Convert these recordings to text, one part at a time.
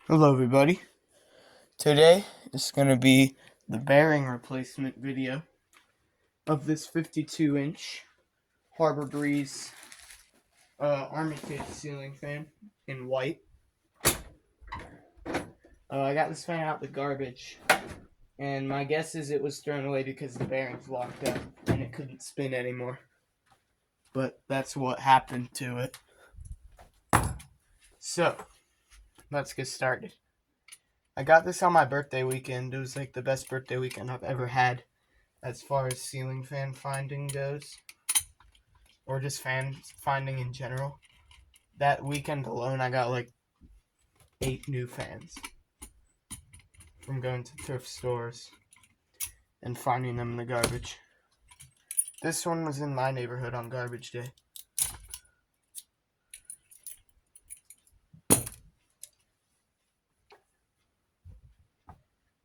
Hello everybody. Today is going to be the bearing replacement video of this 52-inch Harbor Breeze Armatige ceiling fan in white. I got this fan out the garbage, and my guess is it was thrown away because the bearings locked up and it couldn't spin anymore. But that's what happened to it. So, let's get started. I got this on my birthday weekend. It was like the best birthday weekend I've ever had as far as ceiling fan finding goes, or just fan finding in general. That weekend alone, I got like 8 new fans from going to thrift stores and finding them in the garbage. This one was in my neighborhood on garbage day.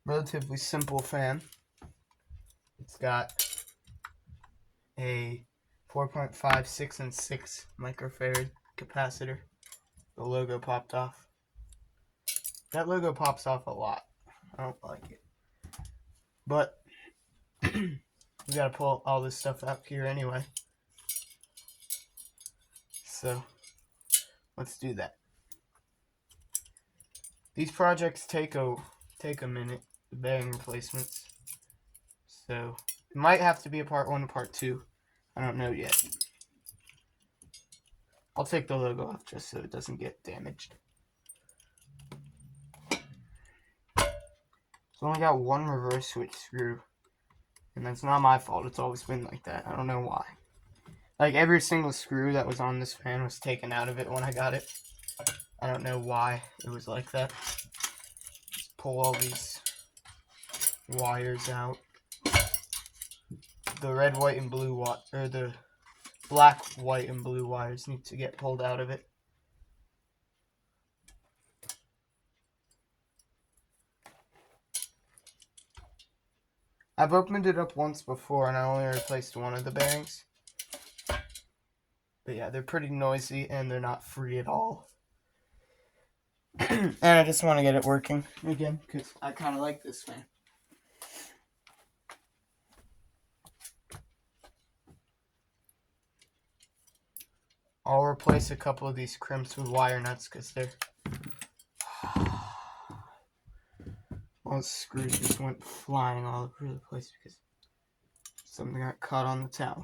Relatively simple fan. It's got a 4.5, 6, and 6 microfarad capacitor. The logo popped off. That logo pops off a lot. I don't like it. But we gotta pull all this stuff out here anyway. So let's do that. These projects take a minute, the bearing replacements. So it might have to be a part 1 or part 2. I don't know yet. I'll take the logo off just so it doesn't get damaged. So I only got one reverse switch screw. And that's not my fault. It's always been like that. I don't know why. Like every single screw that was on this fan was taken out of it when I got it. I don't know why it was like that. Just pull all these wires out. The red, white, and blue or the black, white, and blue wires need to get pulled out of it. I've opened it up once before and I only replaced one of the bearings. But yeah, they're pretty noisy and they're not free at all. And I just want to get it working again because I kind of like this fan. I'll replace a couple of these crimps with wire nuts because they're... all the screws just went flying all over the place because something got caught on the towel.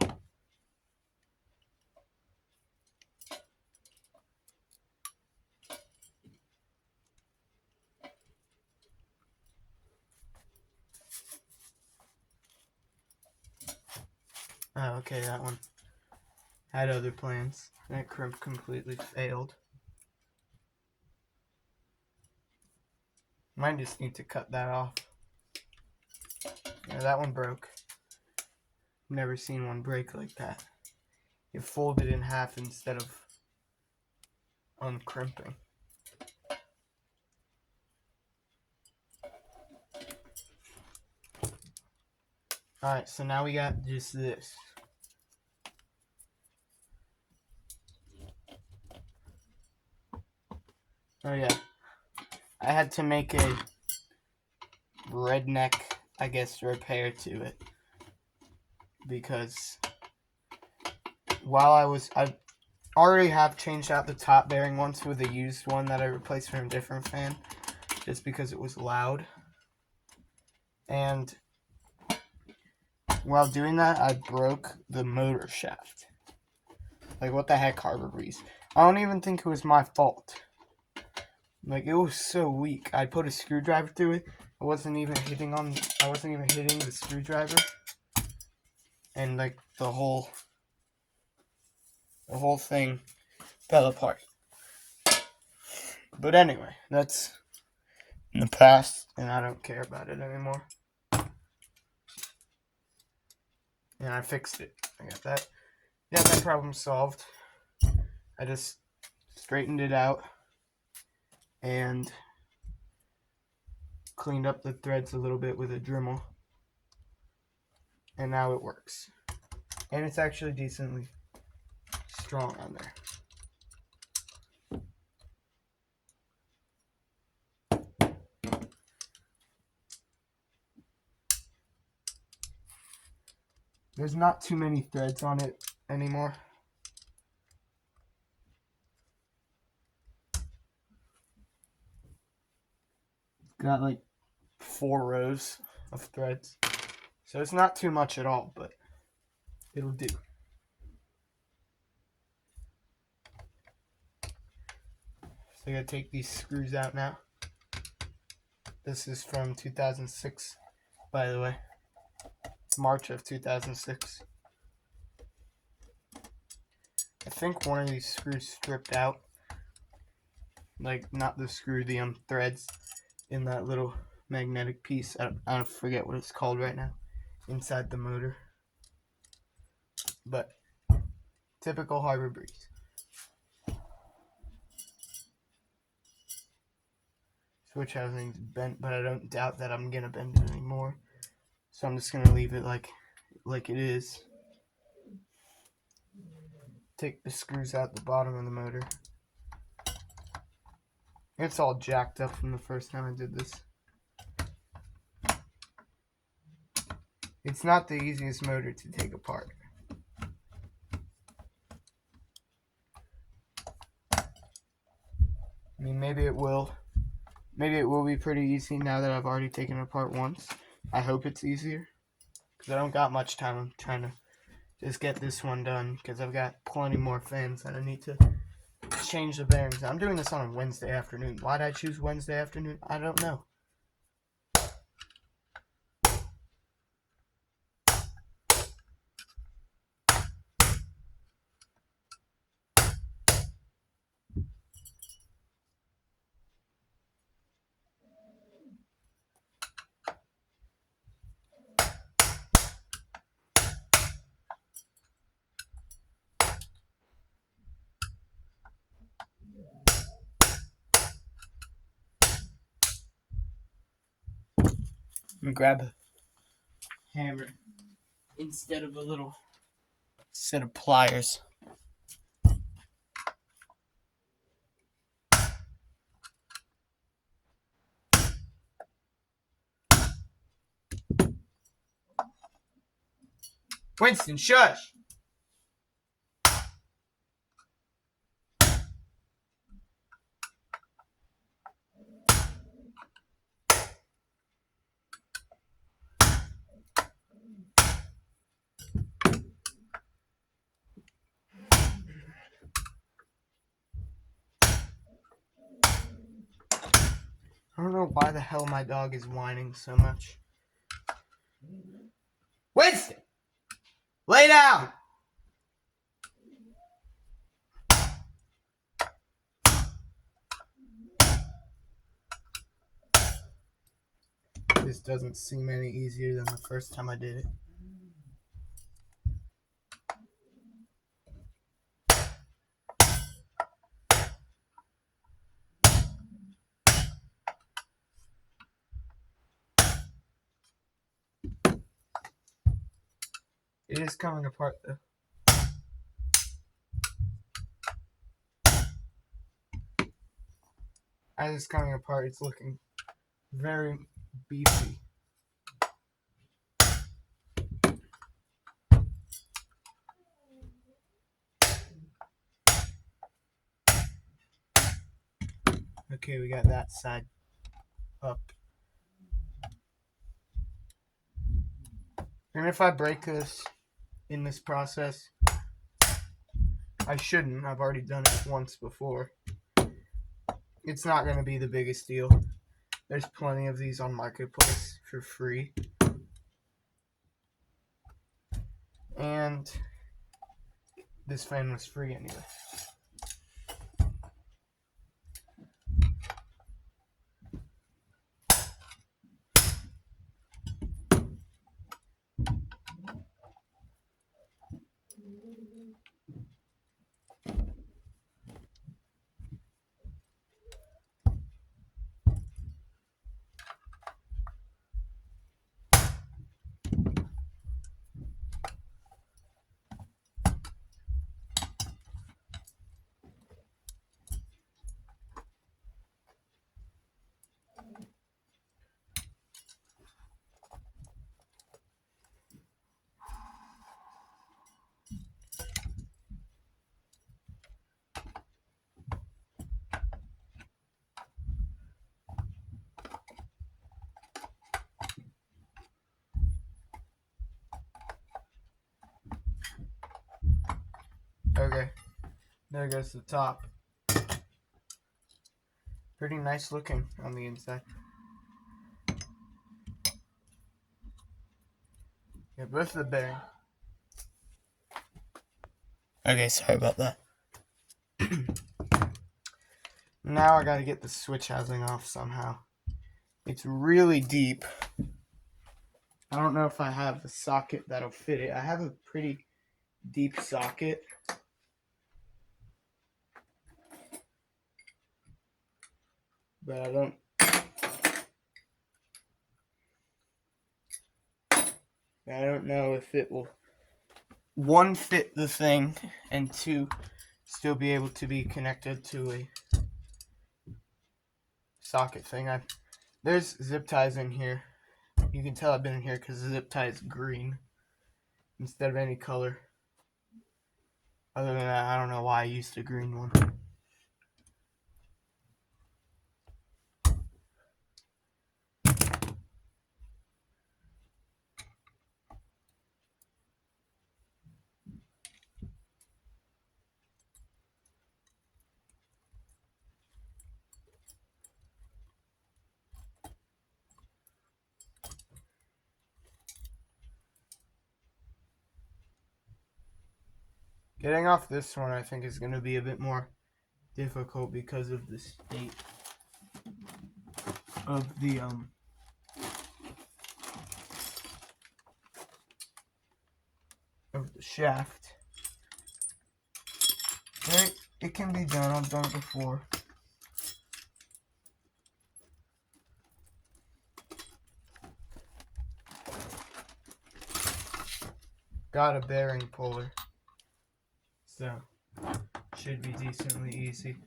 Oh, okay, that one had other plans. That crimp completely failed. Might just need to cut that off. Yeah, that one broke. Never seen one break like that. It folded in half instead of uncrimping. Alright, so now we got just this. Oh yeah, I had to make a redneck, I guess, repair to it. Because while I already have changed out the top bearing once with a used one that I replaced from a different fan. Just because it was loud. And while doing that, I broke the motor shaft. Like, what the heck, Harbor Breeze? I don't even think it was my fault. Like, it was so weak. I put a screwdriver through it. I wasn't even hitting the screwdriver. And, like, the whole thing fell apart. But anyway, that's in the past, and I don't care about it anymore. And I fixed it. I got that problem solved. I just straightened it out and cleaned up the threads a little bit with a Dremel. And now it works. And it's actually decently strong on there. There's not too many threads on it anymore. Got like 4 rows of threads. So it's not too much at all, but it'll do. So I gotta take these screws out now. This is from 2006, by the way. March of 2006. I think one of these screws stripped out. Like, not the screw, the threads in that little magnetic piece. I forget what it's called right now. Inside the motor. But, typical Harbor Breeze. Switch housing's bent, but I don't doubt that I'm gonna bend it anymore. So I'm just gonna leave it like it is. Take the screws out the bottom of the motor. It's all jacked up from the first time I did this. It's not the easiest motor to take apart. I mean, maybe it will be pretty easy now that I've already taken it apart once. I hope it's easier, because I don't got much time. I'm trying to just get this one done, because I've got plenty more fans that I need to change the bearings. I'm doing this on a Wednesday afternoon. Why did I choose Wednesday afternoon? I don't know. I'm gonna grab a hammer instead of a little set of pliers. Winston, shush! I don't know why the hell my dog is whining so much. Winston! Lay down! This doesn't seem any easier than the first time I did it. It is coming apart though. As it's coming apart, it's looking very beefy. Okay, we got that side up. And if I break this in this process, I shouldn't. I've already done it once before. It's not going to be the biggest deal. There's plenty of these on Marketplace for free. And this fan was free anyway. There goes the top. Pretty nice looking on the inside. Yeah, both the bearing. Okay, sorry about that. Now I gotta get the switch housing off somehow. It's really deep. I don't know if I have a socket that'll fit it. I have a pretty deep socket. But I don't know if it will, one, fit the thing, and two, still be able to be connected to a socket thing. There's zip ties in here. You can tell I've been in here because the zip tie is green instead of any color. Other than that, I don't know why I used a green one. Getting off this one, I think, is going to be a bit more difficult because of the state of the shaft. It can be done. I've done it before. Got a bearing puller, so should be decently easy.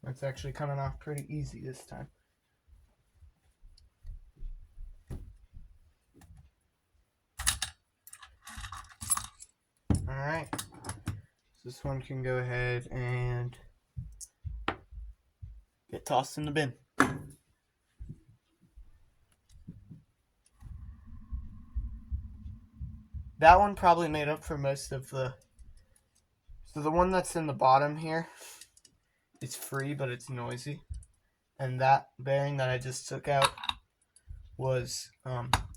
It's actually coming off pretty easy this time. Alright, so this one can go ahead and get tossed in the bin. That one probably made up for most of the... So the one that's in the bottom here, it's free, but it's noisy. And that bearing that I just took out was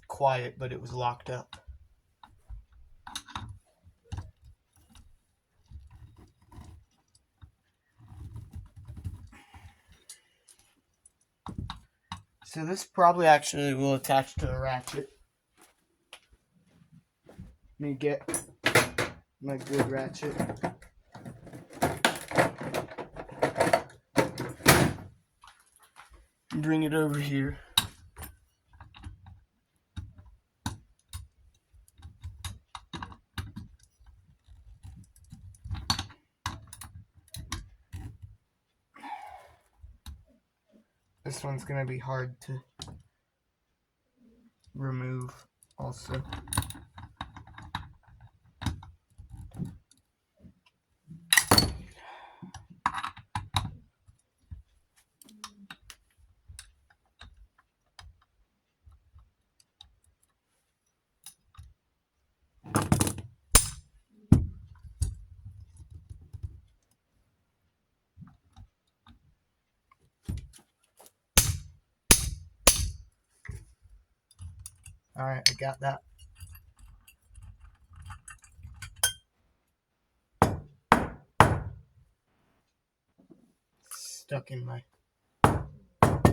quiet, but it was locked up. So this probably actually will attach to the ratchet. Let me get my good ratchet. Bring it over here. This one's going to be hard to remove also. Alright, I got that. Stuck in my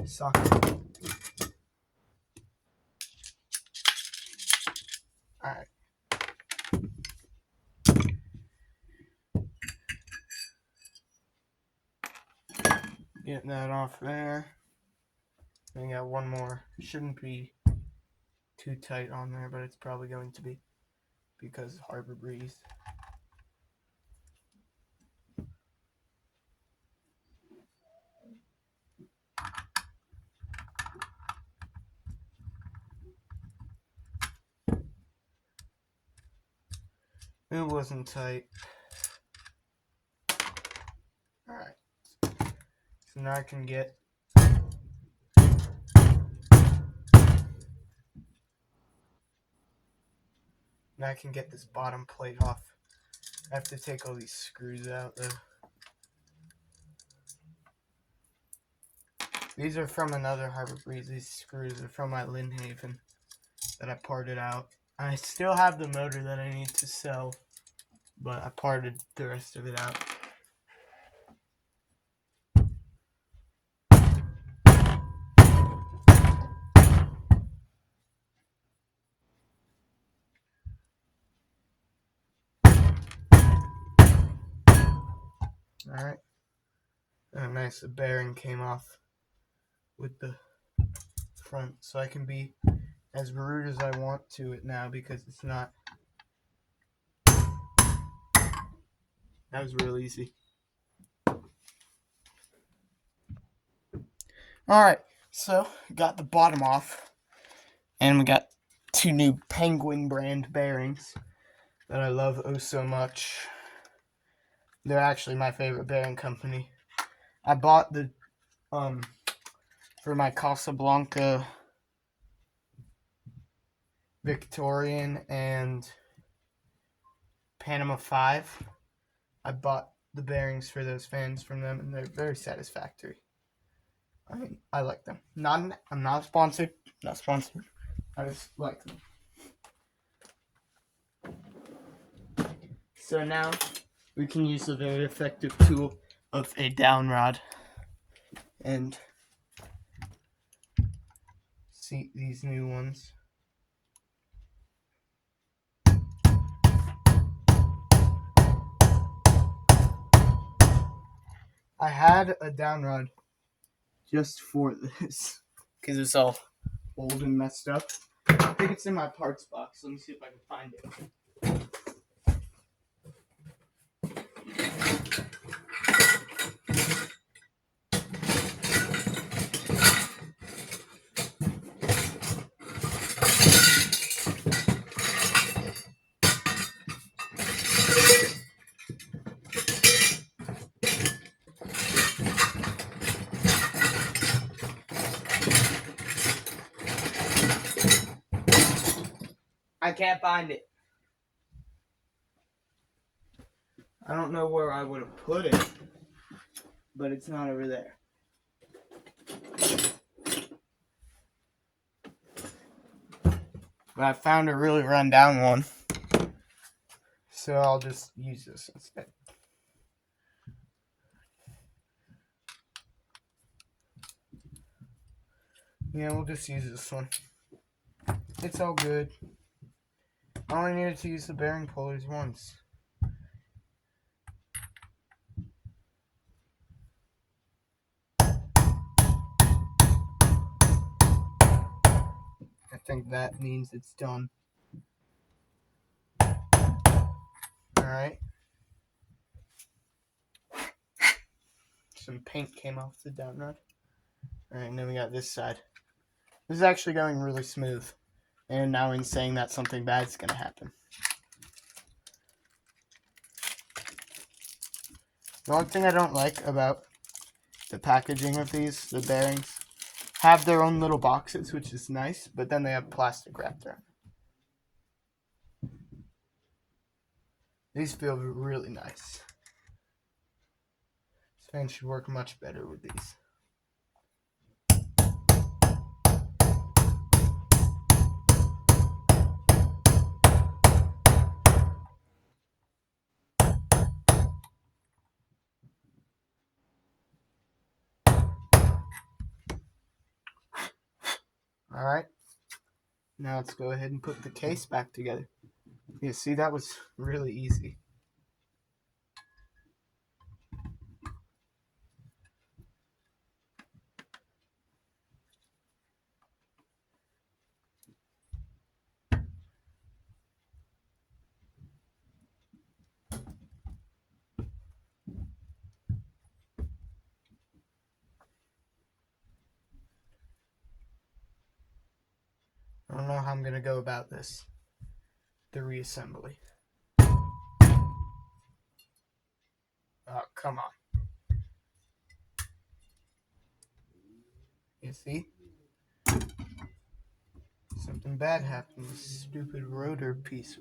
socket. Alright. Getting that off there. I got one more. It shouldn't be too tight on there, but it's probably going to be because Harbor Breeze. It wasn't tight. Alright. So now I can get this bottom plate off. I have to take all these screws out though. These are from another Harbor Breeze. These screws are from my Lindhaven that I parted out. I still have the motor that I need to sell, but I parted the rest of it out. Alright. Oh, nice. The bearing came off with the front, so I can be as rude as I want to it now because it's not. That was real easy. Alright, so got the bottom off, and we got 2 new Penguin brand bearings that I love oh so much. They're actually my favorite bearing company. I bought the for my Casablanca Victorian and Panama 5. I bought the bearings for those fans from them, and they're very satisfactory. I mean, I like them. I'm not sponsored. Not sponsored. I just like them. So now we can use the very effective tool of a down rod and seat these new ones. I had a down rod just for this because it's all old and messed up. I think it's in my parts box. Let me see if I can find it. I can't find it. I don't know where I would have put it, but it's not over there. But I found a really run down one, so I'll just use this instead. Yeah, we'll just use this one. It's all good. I only needed to use the bearing pullers once. I think that means it's done. Alright. Some paint came off the down rod. Alright, and then we got this side. This is actually going really smooth. And now in saying that something bad's going to happen. The only thing I don't like about the packaging of these, the bearings, have their own little boxes, which is nice, but then they have plastic wrapped around. These feel really nice. This fan should work much better with these. Alright, now let's go ahead and put the case back together. You see, that was really easy. I don't know how I'm going to go about this, the reassembly. Oh, come on. You see? Something bad happened. The stupid rotor piece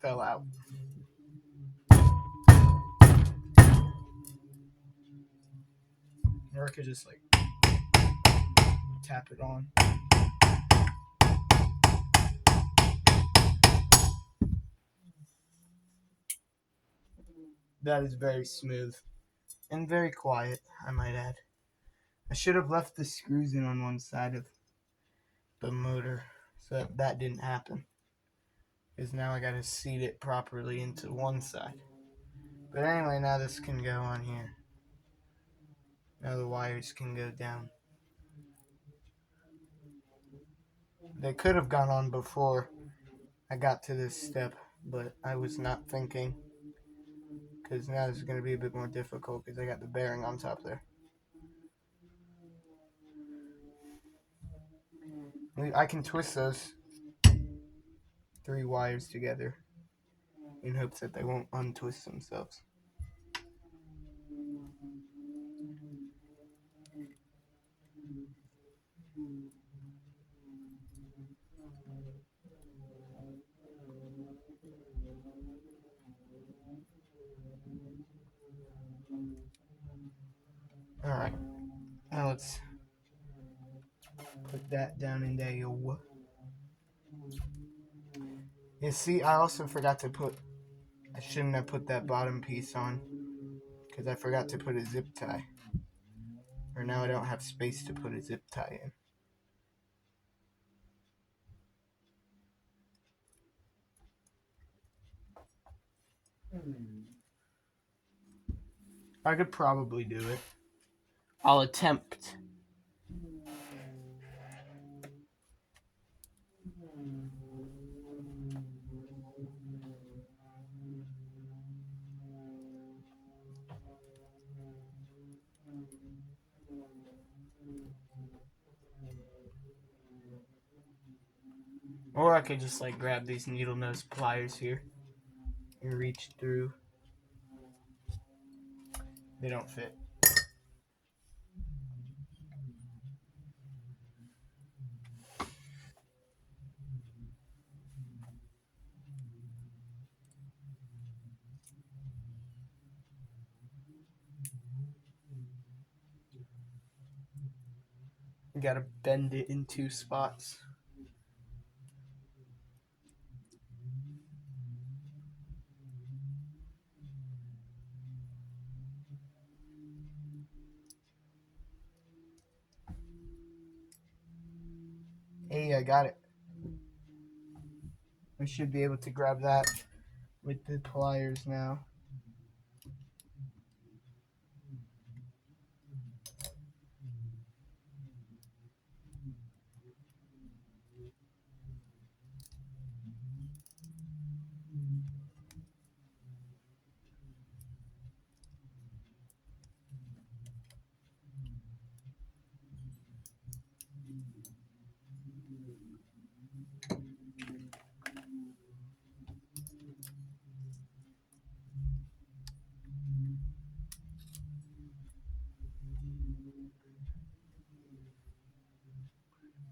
fell out. Or I could just like tap it on. That is very smooth. And very quiet, I might add. I should have left the screws in on one side of the motor so that didn't happen. Because now I gotta seat it properly into one side. But anyway, now this can go on here. Now the wires can go down. They could have gone on before I got to this step, but I was not thinking. Because now this is going to be a bit more difficult because I got the bearing on top there. I can twist those 3 wires together in hopes that they won't untwist themselves. Alright, now let's put that down in there. You see, I also forgot to put, I shouldn't have put that bottom piece on because I forgot to put a zip tie. Or now I don't have space to put a zip tie in. I could probably do it. I'll attempt. Or I could just like grab these needle nose pliers here and reach through. They don't fit. You gotta bend it in 2 spots. Hey, I got it. We should be able to grab that with the pliers now.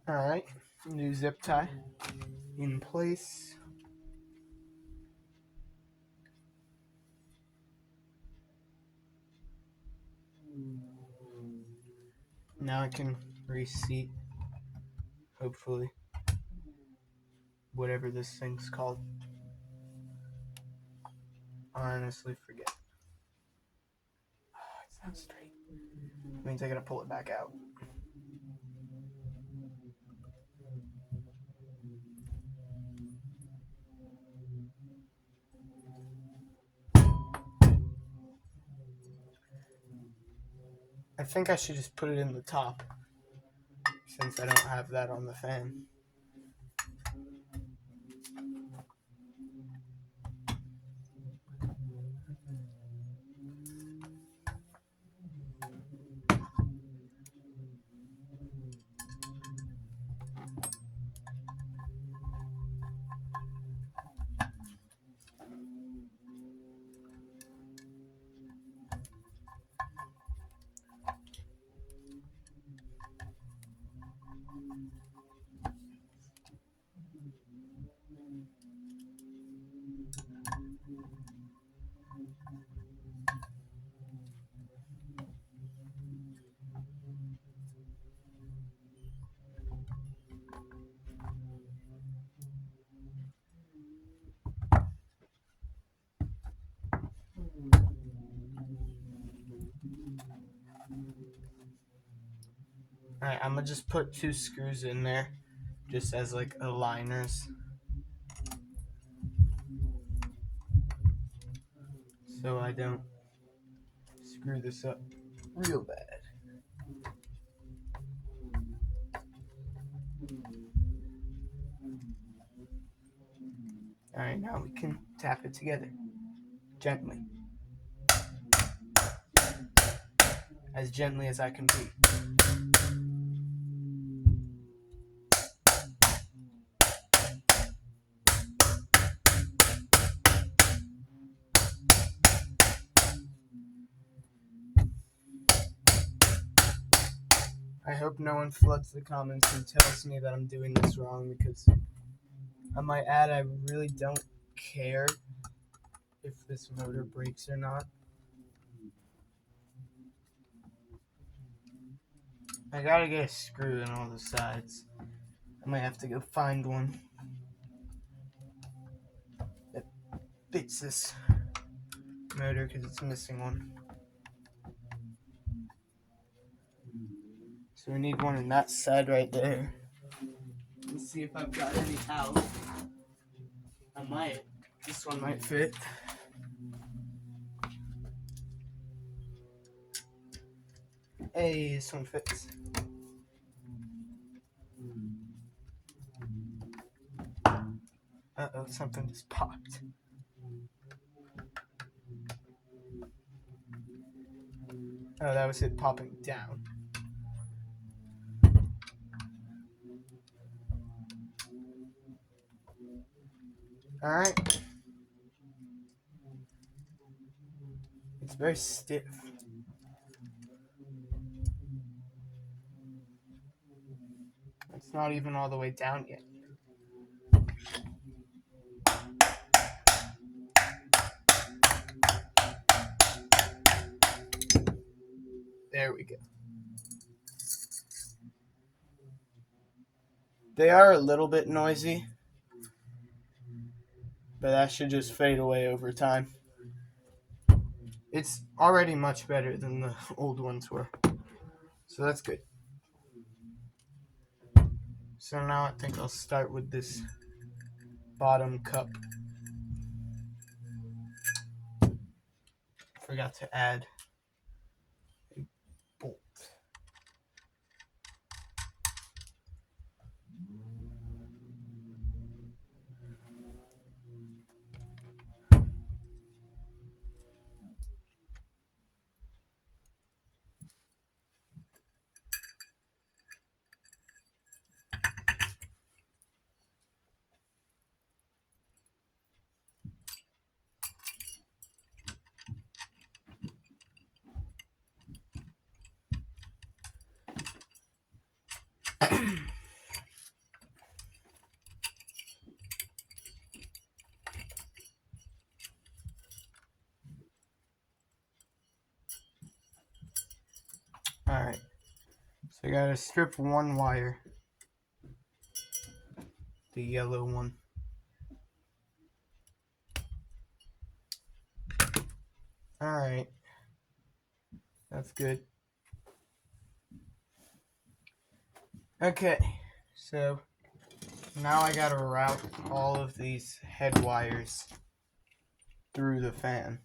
Alright, new zip tie in place. Now I can reseat, hopefully, whatever this thing's called. I honestly forget. Oh, it's not straight. It means I gotta pull it back out. I think I should just put it in the top, since I don't have that on the fan. Alright, I'm gonna just put 2 screws in there, just as like aligners, so I don't screw this up real bad. Alright, now we can tap it together, gently. As gently as I can be. I hope no one floods the comments and tells me that I'm doing this wrong, because I might add I really don't care if this motor breaks or not. I gotta get a screw in all the sides. I might have to go find one that fits this motor because it's missing one. So we need one in that side right there. Let's see if I've got any out. I might. This one might fit. Hey, this one fits. Uh-oh, something just popped. Oh, that was it popping down. Alright. It's very stiff. It's not even all the way down yet. There we go. They are a little bit noisy, but that should just fade away over time. It's already much better than the old ones were, so that's good. So now I think I'll start with this bottom cup. Forgot to add a bolt. Alright, so I gotta strip one wire, the yellow one. Alright, that's good. Okay, so now I gotta route all of these head wires through the fan,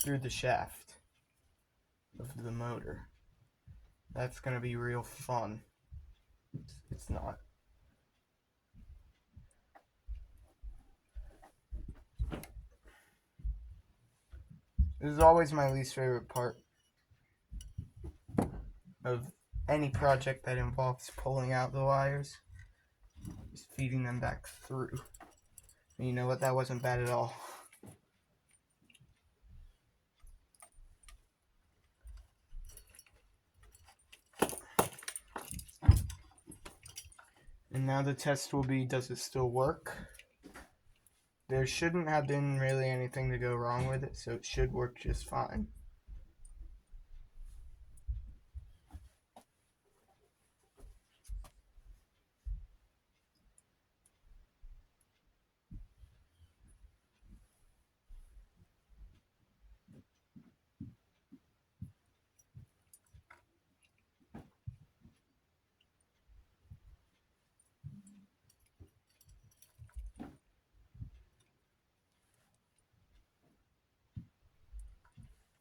through the shaft of the motor. That's gonna be real fun. It's not. This is always my least favorite part of any project that involves pulling out the wires, is feeding them back through. And you know what? That wasn't bad at all. And now the test will be, does it still work? There shouldn't have been really anything to go wrong with it, so it should work just fine.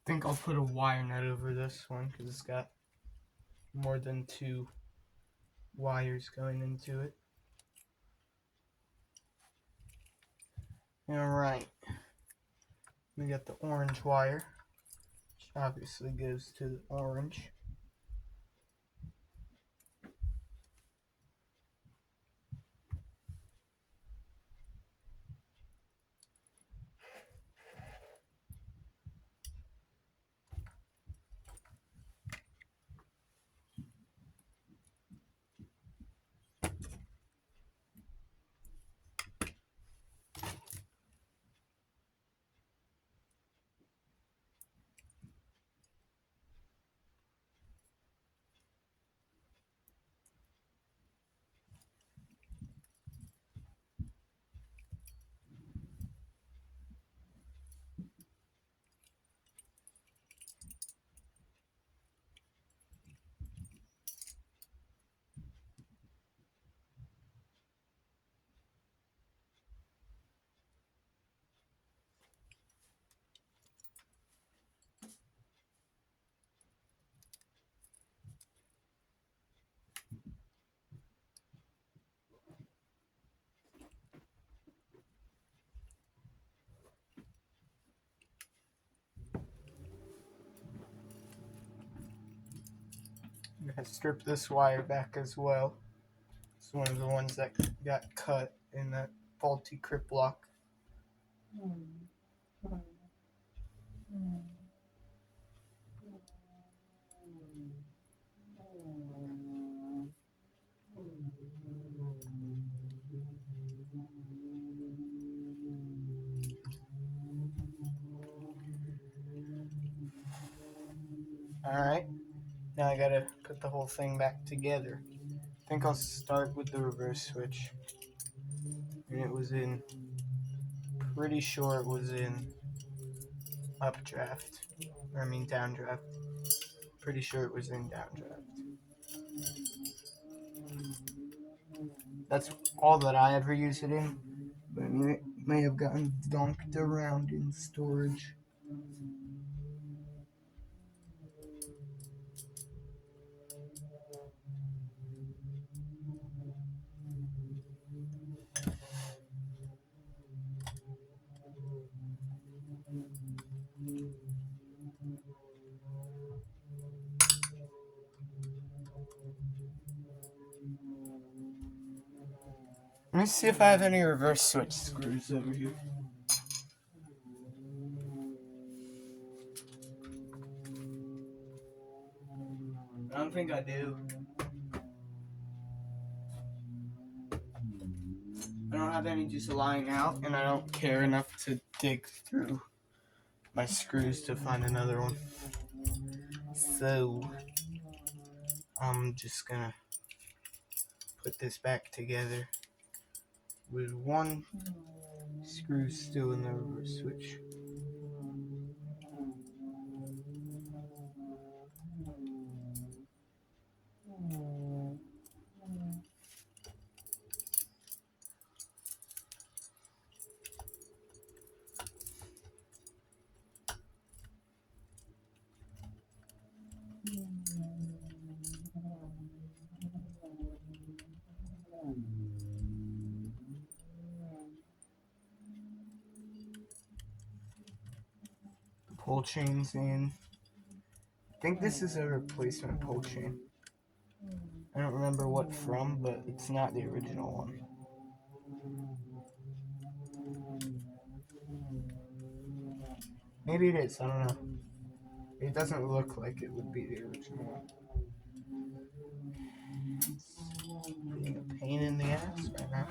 think I'll put a wire net over this one because it's got more than 2 wires going into it. Alright, we got the orange wire, which obviously goes to the orange. I'm going to strip this wire back as well. It's one of the ones that got cut in that faulty crip lock. Alright, now I gotta put the whole thing back together. I think I'll start with the reverse switch. And it was in, pretty sure it was in updraft. Downdraft. Pretty sure it was in downdraft. That's all that I ever use it in. But it may have gotten dunked around in storage. Let me see if I have any reverse switch screws over here. I don't think I do. I don't have any just lying out, and I don't care enough to dig through my screws to find another one. So, I'm just gonna put this back together with one screw still in the reverse switch. The pull chain's in. I think this is a replacement pull chain. I don't remember what from, but it's not the original one. Maybe it is, I don't know. It doesn't look like it would be the original one. It's being a pain in the ass right now.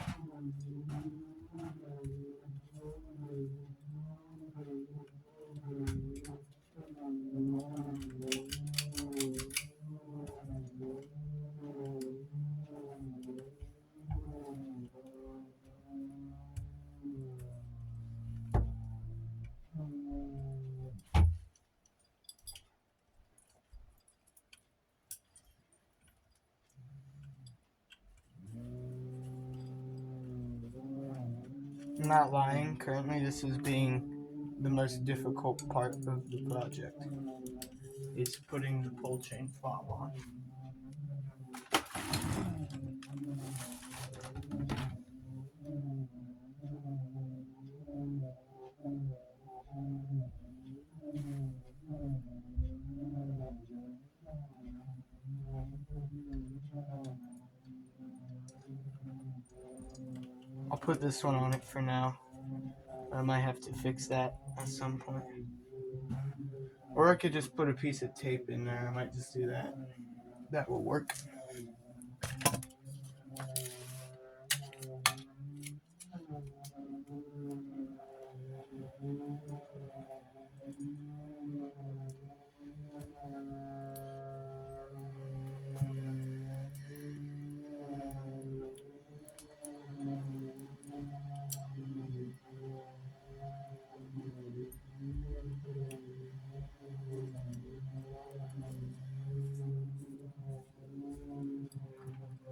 I'm not lying, currently this is being the most difficult part of the project is putting the pull chain fob on. I'll put this one on it for now. I might have to fix that at some point. Or I could just put a piece of tape in there. I might just do that. That will work.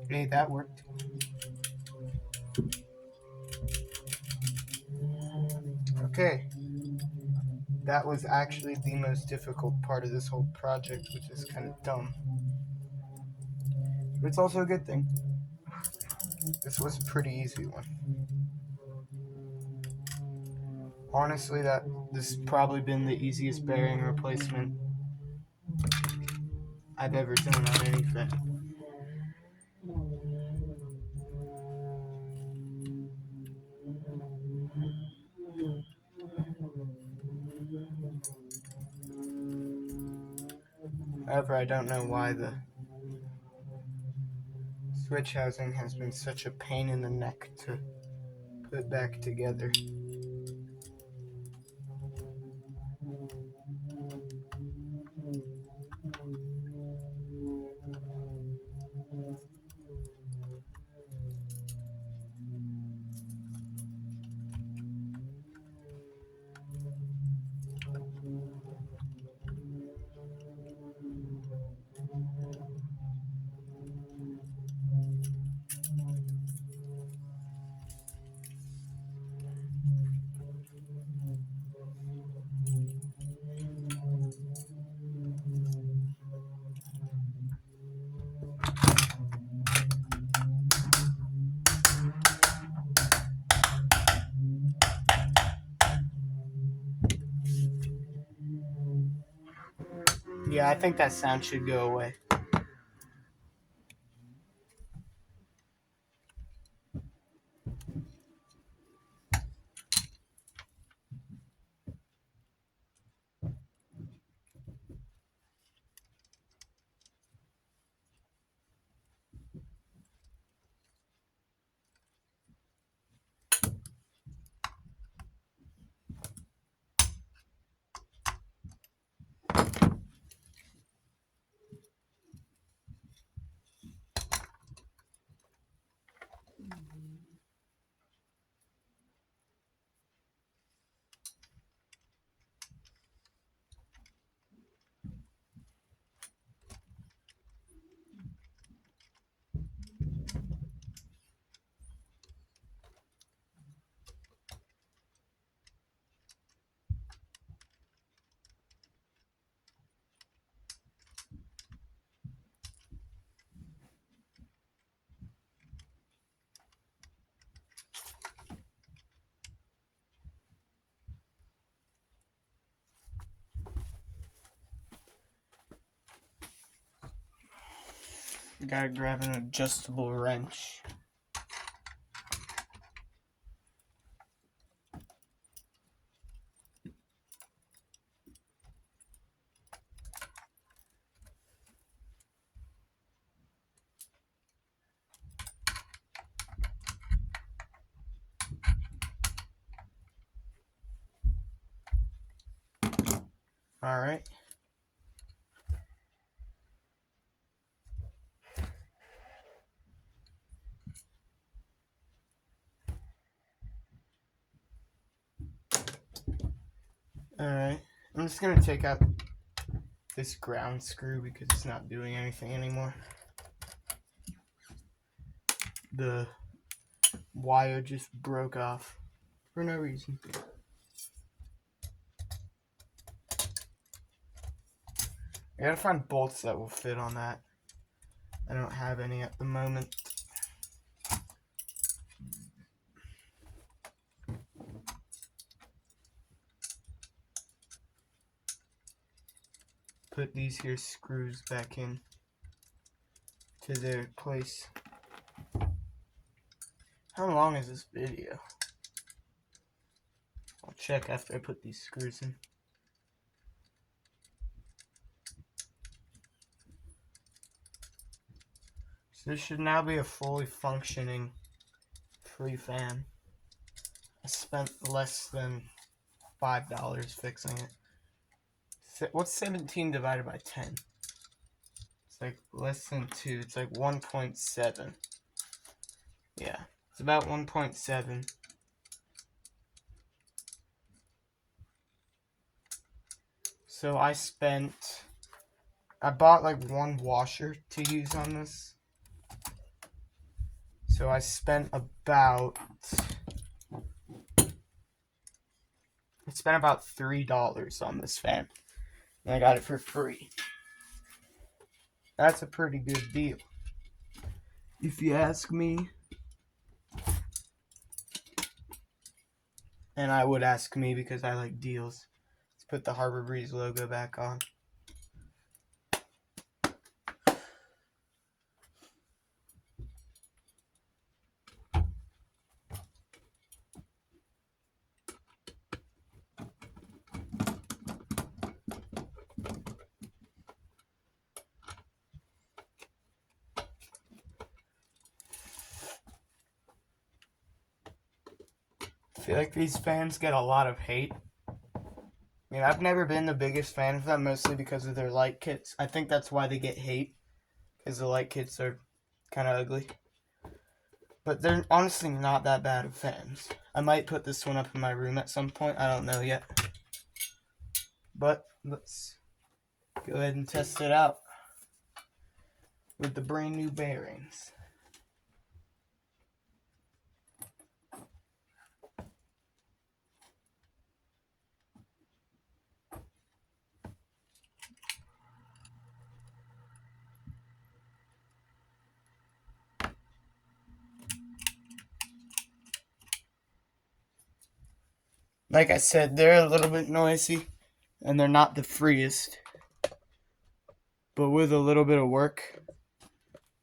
Hey, that worked. Okay. That was actually the most difficult part of this whole project, which is kind of dumb. But it's also a good thing. This was a pretty easy one. Honestly, this has probably been the easiest bearing replacement I've ever done on anything. However, I don't know why the switch housing has been such a pain in the neck to put back together. Yeah, I think that sound should go away. Gotta grab an adjustable wrench. Alright. Alright. I'm just gonna take out this ground screw because it's not doing anything anymore. The wire just broke off for no reason. I gotta find bolts that will fit on that. I don't have any at the moment. Put these here screws back in to their place. How long is this video? I'll check after I put these screws in. So this should now be a fully functioning free fan. I spent less than $5 fixing it. What's 17 divided by 10? It's like less than 2. It's like 1.7. Yeah, it's about 1.7. So I bought like one washer to use on this. So I spent about $3 on this fan. And I got it for free. That's a pretty good deal, if you ask me. And I would ask me because I like deals. Let's put the Harbor Breeze logo back on. I feel like these fans get a lot of hate. I mean, I've never been the biggest fan of them, mostly because of their light kits. I think that's why they get hate, because the light kits are kind of ugly. But they're honestly not that bad of fans. I might put this one up in my room at some point. I don't know yet. But let's go ahead and test it out with the brand new bearings. Like I said, they're a little bit noisy, and they're not the freest. But with a little bit of work,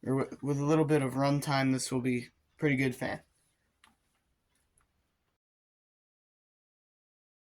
or with a little bit of runtime, this will be a pretty good fan.